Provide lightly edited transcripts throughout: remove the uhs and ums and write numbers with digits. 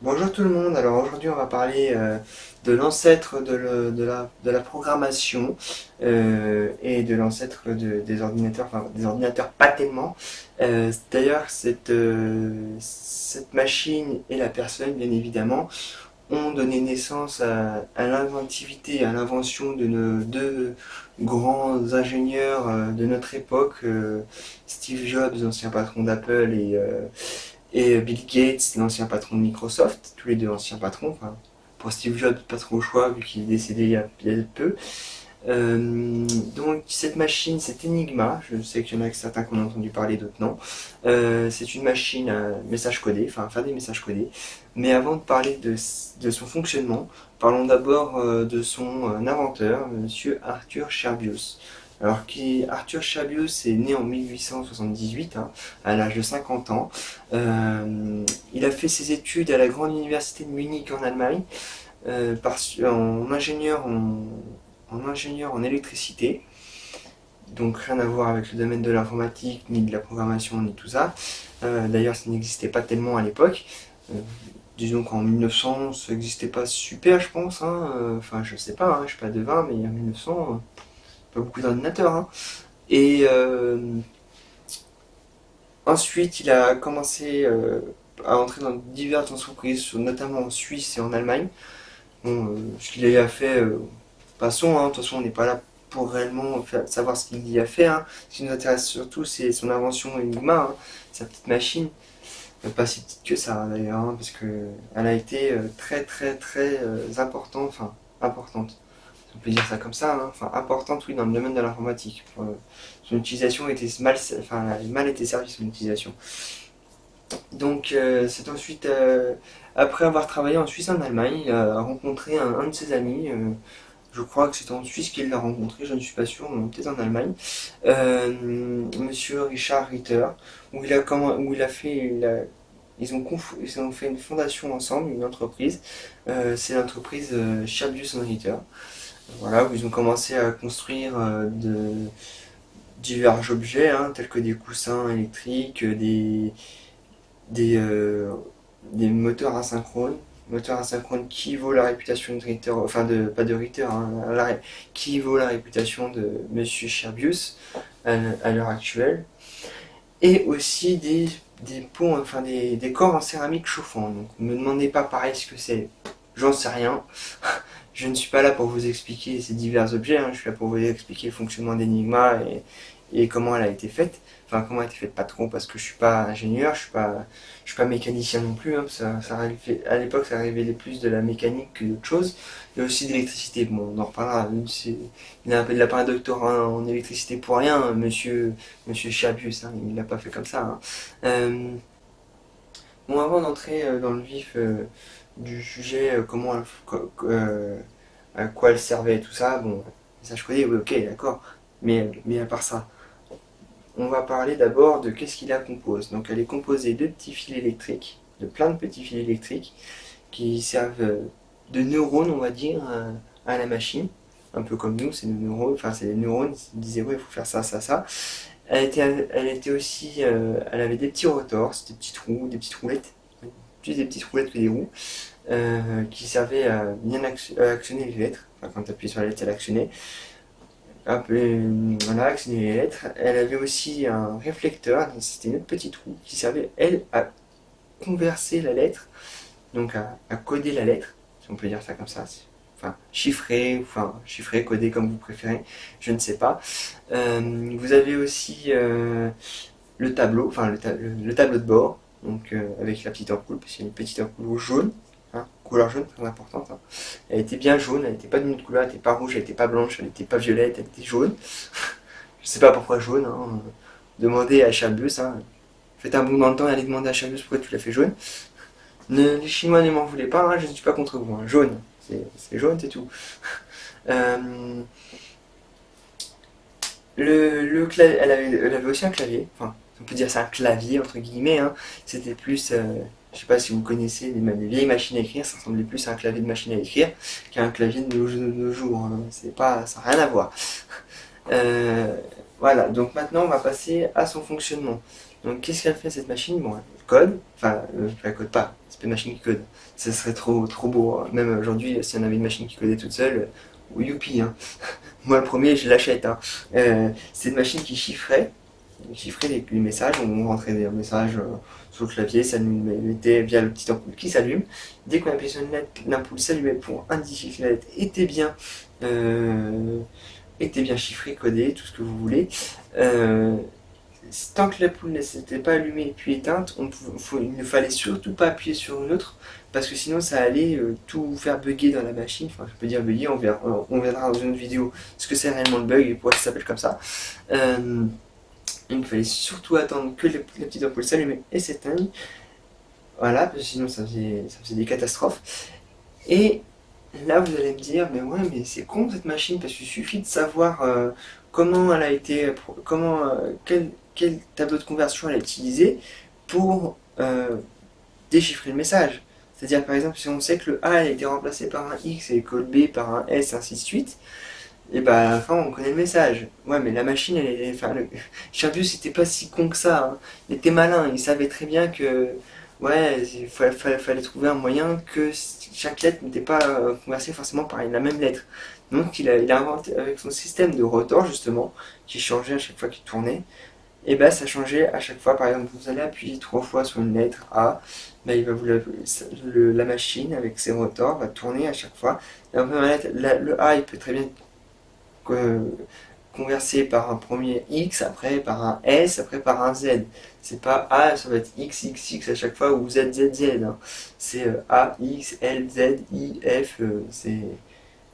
Bonjour tout le monde, alors aujourd'hui on va parler de l'ancêtre de la programmation et de l'ancêtre des ordinateurs, enfin des ordinateurs pas tellement. D'ailleurs cette machine et la personne bien évidemment ont donné naissance à l'inventivité, à l'invention de nos deux grands ingénieurs de notre époque, Steve Jobs, ancien patron d'Apple, et Bill Gates, l'ancien patron de Microsoft, tous les deux anciens patrons. Enfin, pour Steve Jobs, pas trop le choix vu qu'il est décédé il y a peu. Donc cette machine, cette Enigma, je sais qu'il y en a certains qui en ont entendu parler, d'autres non. C'est une machine à message codé, enfin à faire des messages codés. Mais avant de parler de son fonctionnement, parlons d'abord de son inventeur, Monsieur Arthur Scherbius. Alors Arthur Scherbius est né en 1878, hein, à l'âge de 50 ans. Il a fait ses études à la grande université de Munich en Allemagne, en ingénieur en ingénieur en électricité, donc rien à voir avec le domaine de l'informatique, ni de la programmation, ni tout ça. D'ailleurs, ça n'existait pas tellement à l'époque. Euh, Disons qu'en 1900, ça n'existait pas super, je pense. Hein. Enfin, je sais pas, hein, je suis pas devin, mais en 1900, pas beaucoup d'ordinateurs. Hein. Et ensuite, il a commencé à entrer dans diverses entreprises, notamment en Suisse et en Allemagne. Bon, ce qu'il a fait, passons, hein, de toute façon, on n'est pas là pour réellement savoir ce qu'il y a fait. Hein. Ce qui nous intéresse surtout, c'est son invention Enigma, hein, sa petite machine. Pas si petite que ça d'ailleurs, hein, parce que elle a été très très très importante, enfin importante, si on peut dire ça comme ça, hein, enfin importante oui dans le domaine de l'informatique. Son utilisation était mal, enfin, elle a mal été servie son utilisation. Donc c'est ensuite, après avoir travaillé en Suisse et en Allemagne, il a rencontré un de ses amis. Je crois que c'est en Suisse qu'il l'a rencontré, je ne suis pas sûr, mais peut-être en Allemagne. Monsieur Richard Ritter, où il a fait, ils ont fait une fondation ensemble, une entreprise. C'est l'entreprise Scherbius Ritter. Voilà, où ils ont commencé à construire divers objets, hein, tels que des coussins électriques, des, euh, des moteurs asynchrones qui vaut la réputation de Ritter, enfin de, pas de Ritter, hein, qui vaut la réputation de Monsieur Scherbius à l'heure actuelle, et aussi des pots, enfin des corps en céramique chauffant. Donc ne me demandez pas pareil ce que c'est, j'en sais rien. Je ne suis pas là pour vous expliquer ces divers objets, hein, je suis là pour vous expliquer le fonctionnement d'Enigma et comment elle a été faite. Enfin, comment elle a été faite, pas trop, parce que je suis pas ingénieur, je suis pas mécanicien non plus. Hein, à l'époque, ça révélait plus de la mécanique que d'autre chose. Et aussi d'électricité. Bon, on en reparlera. Il a un peu de la part doctorat en électricité pour rien, hein, monsieur Chabius. Hein, il l'a pas fait comme ça. Hein. Bon, avant d'entrer dans le vif du sujet, à quoi elle servait et tout ça, bon, ça je connais, oui, ok, d'accord. Mais à part ça, on va parler d'abord de qu'est-ce qui la compose. Donc elle est composée de petits fils électriques, de plein de petits fils électriques qui servent de neurones, on va dire, à la machine. Un peu comme nous, c'est des neurones, enfin c'est des neurones, ils disaient ouais, il faut faire ça, ça, ça. Elle était aussi, elle avait des petits rotors, des petits trous, des petites roulettes, plus des petites roulettes que des roues, qui servaient à bien actionner les lettres. Enfin, quand tu appuies sur la lettre, elle actionnait. Voilà, actionner les lettres. Elle avait aussi un réflecteur, c'était une autre petite roue qui servait, elle, à converser la lettre, donc à coder la lettre, si on peut dire ça comme ça. Enfin, chiffrer, coder comme vous préférez, je ne sais pas. Vous avez aussi le tableau, enfin le tableau de bord, donc avec la petite ampoule, parce qu'il y a une petite ampoule jaune, hein, couleur jaune très importante. Hein. Elle était bien jaune, elle n'était pas d'une autre couleur, elle n'était pas rouge, elle n'était pas blanche, elle n'était pas violette, elle était jaune. Je sais pas pourquoi jaune. Hein. Demandez à Chabus. Hein. Faites un bond dans le temps et allez demander à Chabus pourquoi tu l'as fait jaune. Les Chinois ne m'en voulaient pas, hein, je ne suis pas contre vous. Hein. Jaune, c'est jaune, c'est tout. Euh, elle avait aussi un clavier. Enfin, on peut dire c'est un clavier entre guillemets. Hein. C'était plus, je sais pas si vous connaissez des vieilles machines à écrire, ça ressemblait plus à un clavier de machine à écrire qu'à un clavier de nos jours. Hein. C'est pas, ça n'a rien à voir. Euh, voilà, donc maintenant on va passer à son fonctionnement. Donc qu'est-ce qu'elle fait cette machine? Bon, code, enfin, elle code pas, c'est pas une machine qui code. Ça serait trop beau, hein. Même aujourd'hui, si on avait une machine qui codait toute seule, youpi, hein. Moi, le premier, je l'achète, hein. C'est une machine qui chiffrait les messages, on rentrait des messages sur le clavier, ça nous mettait via le petit ampoule qui s'allume. Dès qu'on appuyait sur une lettre, l'ampoule s'allumait pour indiquer que la lettre était bien chiffrée, codée, tout ce que vous voulez. Euh, Tant que l'ampoule ne s'était pas allumée puis éteinte, il ne fallait surtout pas appuyer sur une autre, parce que sinon ça allait tout faire bugger dans la machine. Enfin, je peux dire bugger, on verra dans une autre vidéo ce que c'est réellement le bug et pourquoi ça s'appelle comme ça. Il fallait surtout attendre que la petite ampoule s'allume et s'éteigne. Voilà, parce que sinon ça faisait des catastrophes. Et là, vous allez me dire, mais ouais, mais c'est con cette machine, parce qu'il suffit de savoir comment elle a été, quel tableau de conversion elle a utilisé pour déchiffrer le message. C'est-à-dire, par exemple, si on sait que le A a été remplacé par un X et que le B par un S, ainsi de suite, et bah à la fin on connaît le message. Ouais, mais la machine, enfin, Sharpius c'était pas si con que ça, hein. Il était malin, il savait très bien que ouais, fallait trouver un moyen que chaque lettre n'était pas conversée forcément par la même lettre. Donc il a inventé avec son système de rotor justement, qui changeait à chaque fois qu'il tournait, et bah ça changeait à chaque fois. Par exemple, vous allez appuyer 3 fois sur une lettre A, bah, il va la machine avec ses rotors va tourner à chaque fois. Et le A il peut très bien euh, conversé par un premier X, après par un S, après par un Z. C'est pas A, ça va être X, X, X à chaque fois, ou Z, Z, Z, hein. C'est A, X, L, Z, I, F,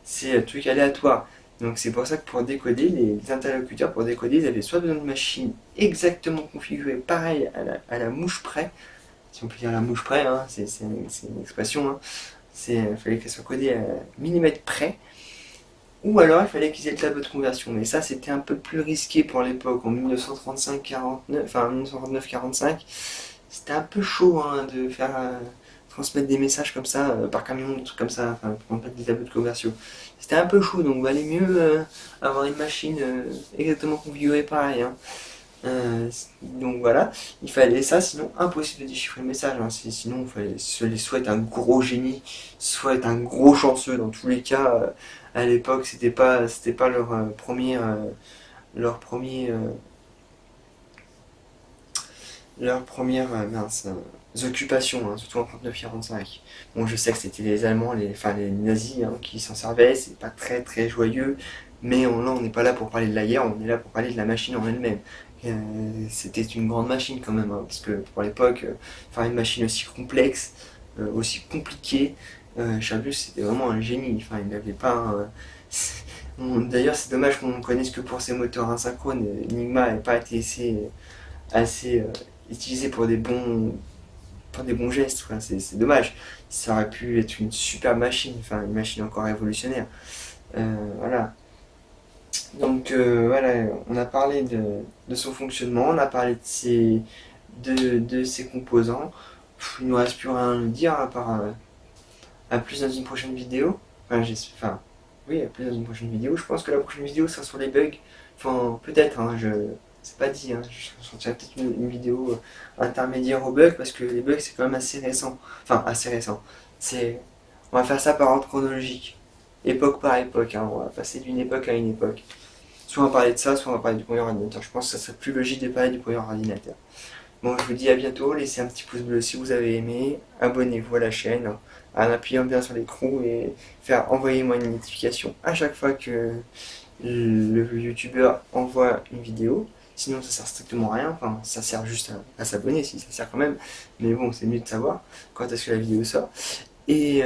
c'est un truc aléatoire. Donc c'est pour ça que pour décoder, les interlocuteurs, pour décoder, ils avaient soit besoin de machines exactement configurées, pareil à la mouche près, si on peut dire la mouche près, hein, c'est une expression, hein. Il fallait qu'elle soit codée à millimètre près, ou alors il fallait qu'ils aient le tableau de conversion. Mais ça, c'était un peu plus risqué pour l'époque, en 1935-49, enfin 1939-45. C'était un peu chaud, hein, de faire transmettre des messages comme ça, par camion, des trucs comme ça, enfin, pour mettre des tableaux de conversion. C'était un peu chaud, donc valait mieux avoir une machine exactement configurée pareil, hein. Donc voilà, il fallait ça, sinon impossible de déchiffrer le message, hein. Sinon il fallait soit être un gros génie, soit être un gros chanceux. Dans tous les cas, à l'époque, c'était pas leur premier, leur première occupation, hein, surtout en 39-45. Bon, je sais que c'était les Allemands, enfin les nazis, hein, qui s'en servaient, c'est pas très très joyeux, mais là on n'est pas là pour parler de la guerre, on est là pour parler de la machine en elle-même. C'était une grande machine quand même, hein, parce que pour l'époque, faire une machine aussi complexe, aussi compliquée, Charles c'était vraiment un génie. Enfin, il n'avait pas D'ailleurs, c'est dommage qu'on ne connaisse que pour ses moteurs asynchrones. Enigma n'a pas été assez utilisé pour des bons gestes. Enfin, c'est dommage. Ça aurait pu être une super machine, enfin une machine encore révolutionnaire. Voilà. Donc voilà, on a parlé de son fonctionnement, on a parlé de ses composants. Il ne nous reste plus rien à dire à part à plus dans une prochaine vidéo. Enfin, oui, à plus dans une prochaine vidéo. Je pense que la prochaine vidéo sera sur les bugs. Enfin, peut-être, hein, c'est pas dit, hein. Je sortirai peut-être une vidéo intermédiaire aux bugs, parce que les bugs c'est quand même assez récent. Enfin, assez récent. On va faire ça par ordre chronologique. Époque par époque, hein. On va passer d'une époque à une époque. Soit on va parler de ça, soit on va parler du premier ordinateur. Je pense que ça serait plus logique de parler du premier ordinateur. Bon, je vous dis à bientôt, laissez un petit pouce bleu si vous avez aimé, abonnez-vous à la chaîne en appuyant bien sur l'écran et envoyez-moi une notification à chaque fois que le youtubeur envoie une vidéo. Sinon ça sert strictement à rien, enfin ça sert juste à s'abonner, si ça sert quand même, mais bon, c'est mieux de savoir quand est-ce que la vidéo sort. Et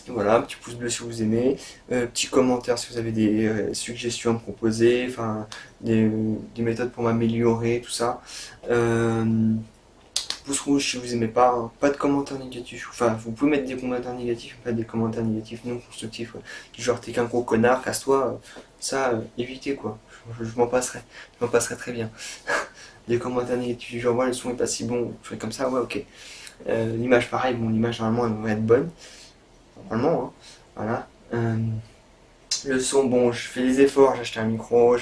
voilà, un petit pouce bleu si vous aimez, petit commentaire si vous avez des suggestions à me proposer, enfin des méthodes pour m'améliorer, tout ça. Pouce rouge si vous aimez pas, hein. Pas de commentaires négatifs, enfin vous pouvez mettre des commentaires négatifs, pas des commentaires négatifs non constructifs, ouais. Du genre t'es qu'un gros connard, casse-toi, ça évitez quoi, je m'en passerai très bien. Des commentaires négatifs du genre ouais, le son est pas si bon, je fais comme ça, ouais ok. L'image pareil, bon l'image normalement elle devrait être bonne, normalement, hein. Voilà. Le son, bon, je fais des efforts, j'ai acheté un micro,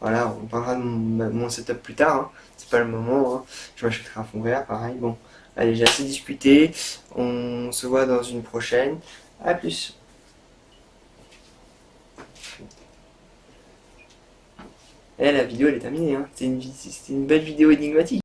Voilà, on parlera de mon setup plus tard, hein. C'est pas le moment, hein. Je m'achèterai un fond vert, pareil. Bon, allez, j'ai assez discuté. On se voit dans une prochaine. À plus. Eh, la vidéo elle est terminée, hein. C'était une belle vidéo énigmatique.